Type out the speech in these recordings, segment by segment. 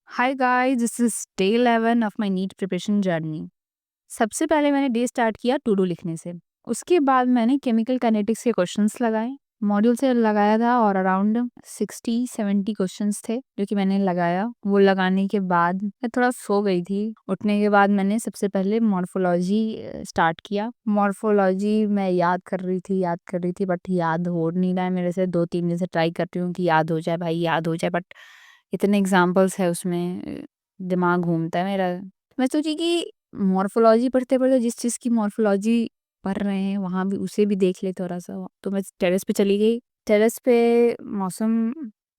Hi guys, this is day 11 of my NEET preparation journey. सबसे पहले मैंने day start किया टू डू लिखने से। उसके बाद मैंने केमिकल काइनेटिक्स के क्वेश्चंस लगाए। मॉड्यूल से लगाया था और अराउंड 60-70 क्वेश्चंस थे जो कि मैंने लगाया। वो लगाने के बाद मैं थोड़ा सो गई थी। उठने के बाद मैंने सबसे पहले मॉर्फोलॉजी स्टार्ट किया। मॉर्फोलॉजी मैं याद कर रही थी बट याद हो नहीं रहा है मेरे से। 2-3 दिन से ट्राई कर रही हूँ कि याद हो जाए भाई, याद हो जाए, बट इतने एग्जाम्पल्स है उसमें, दिमाग घूमता है मेरा। मैं सोची कि मॉर्फोलॉजी पढ़ते-पढ़ते जिस चीज़ की मॉर्फोलॉजी पढ़ रहे हैं वहाँ भी उसे भी देख ले थोड़ा-सा। तो मैं टेरेस पे चली गई। टेरेस पे मौसम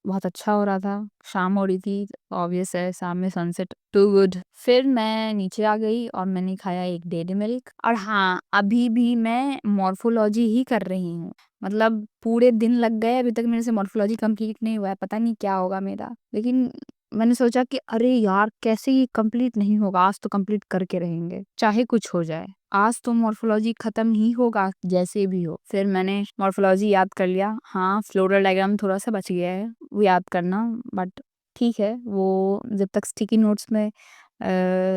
बहुत अच्छा हो रहा था, शाम हो रही थी, ऑब्वियस है शाम में सनसेट टू गुड। फिर मैं नीचे आ गई और मैंने खाया एक डेयरी मिल्क। और हाँ, अभी भी मैं मॉर्फोलॉजी ही कर रही हूँ। मतलब पूरे दिन लग गए, अभी तक मेरे से मॉर्फोलॉजी कंप्लीट नहीं हुआ है, पता नहीं क्या होगा मेरा। लेकिन मैंने सोचा कि अरे यार, कैसे ये कंप्लीट नहीं होगा, आज तो कंप्लीट करके रहेंगे, चाहे कुछ हो जाए। आज तो मॉर्फोलॉजी खत्म ही होगा जैसे भी हो। फिर मैंने मॉर्फोलॉजी याद कर लिया। हाँ, फ्लोरल डायग्राम थोड़ा सा बच गया है वो याद करना, बट ठीक है, वो जब तक स्टिकी नोट्स में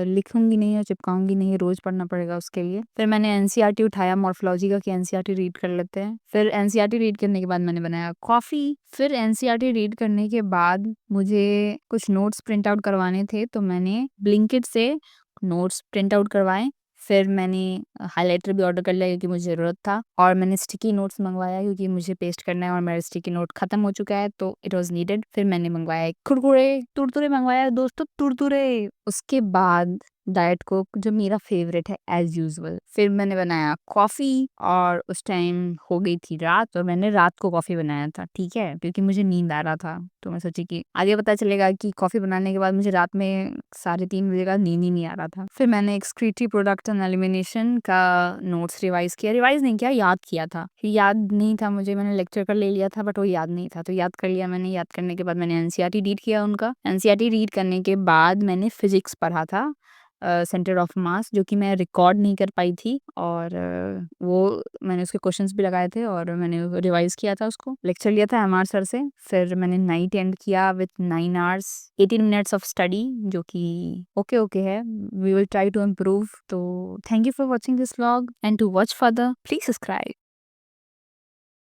लिखूंगी नहीं और चिपकाऊंगी नहीं, रोज पढ़ना पड़ेगा उसके लिए। फिर मैंने एनसीईआरटी उठाया मॉर्फोलॉजी का कि एनसीईआरटी रीड कर लेते हैं। फिर एनसीईआरटी रीड करने के बाद मैंने बनाया कॉफी। फिर एनसीईआरटी रीड करने के बाद मुझे कुछ नोट्स प्रिंट आउट करवाने थे, तो मैंने ब्लिंकिट से नोट्स प्रिंट आउट करवाए। फिर मैंने हाइलाइटर भी ऑर्डर कर लिया क्योंकि मुझे ज़रूरत था, और मैंने स्टिकी नोट्स मंगवाया क्योंकि मुझे पेस्ट करना है और मेरा स्टिकी नोट खत्म हो चुका है, तो इट वाज नीडेड। फिर मैंने मंगवाया एक कुरकुरे, तुरतुरे मंगवाया दोस्तों, तुरतुरे। उसके बाद डाइट कोक जो मेरा फेवरेट है एज यूजुअल। फिर मैंने बनाया कॉफ़ी और उस टाइम हो गई थी रात, और मैंने रात को कॉफ़ी बनाया था, ठीक है, क्योंकि मुझे नींद आ रहा था। तो मैं सोची कि आगे पता चलेगा कि कॉफ़ी बनाने के बाद मुझे रात में 3:30 बजे का नींद ही नहीं आ रहा था। फिर मैंने एक्सक्रीटरी प्रोडक्ट एंड एलिमिनेशन का नोट्स रिवाइज नहीं किया, याद किया था। याद नहीं था मुझे, मैंने लेक्चर का ले लिया था बट वो याद नहीं था, तो याद कर लिया मैंने। याद करने के बाद मैंने एनसीईआरटी रीड किया उनका। एनसीईआरटी रीड करने के बाद मैंने फिजिक्स पढ़ा था, सेंटर ऑफ मास, जो कि मैं रिकॉर्ड नहीं कर पाई थी, और वो मैंने उसके क्वेश्चंस भी लगाए थे और मैंने रिवाइज किया था उसको। लेक्चर लिया था एमआर सर से। फिर मैंने नाइट एंड किया with 9 hours 18 minutes of study, जो कि ओके ओके है। We will try to improve. तो thank you for watching this vlog, and to watch further please subscribe.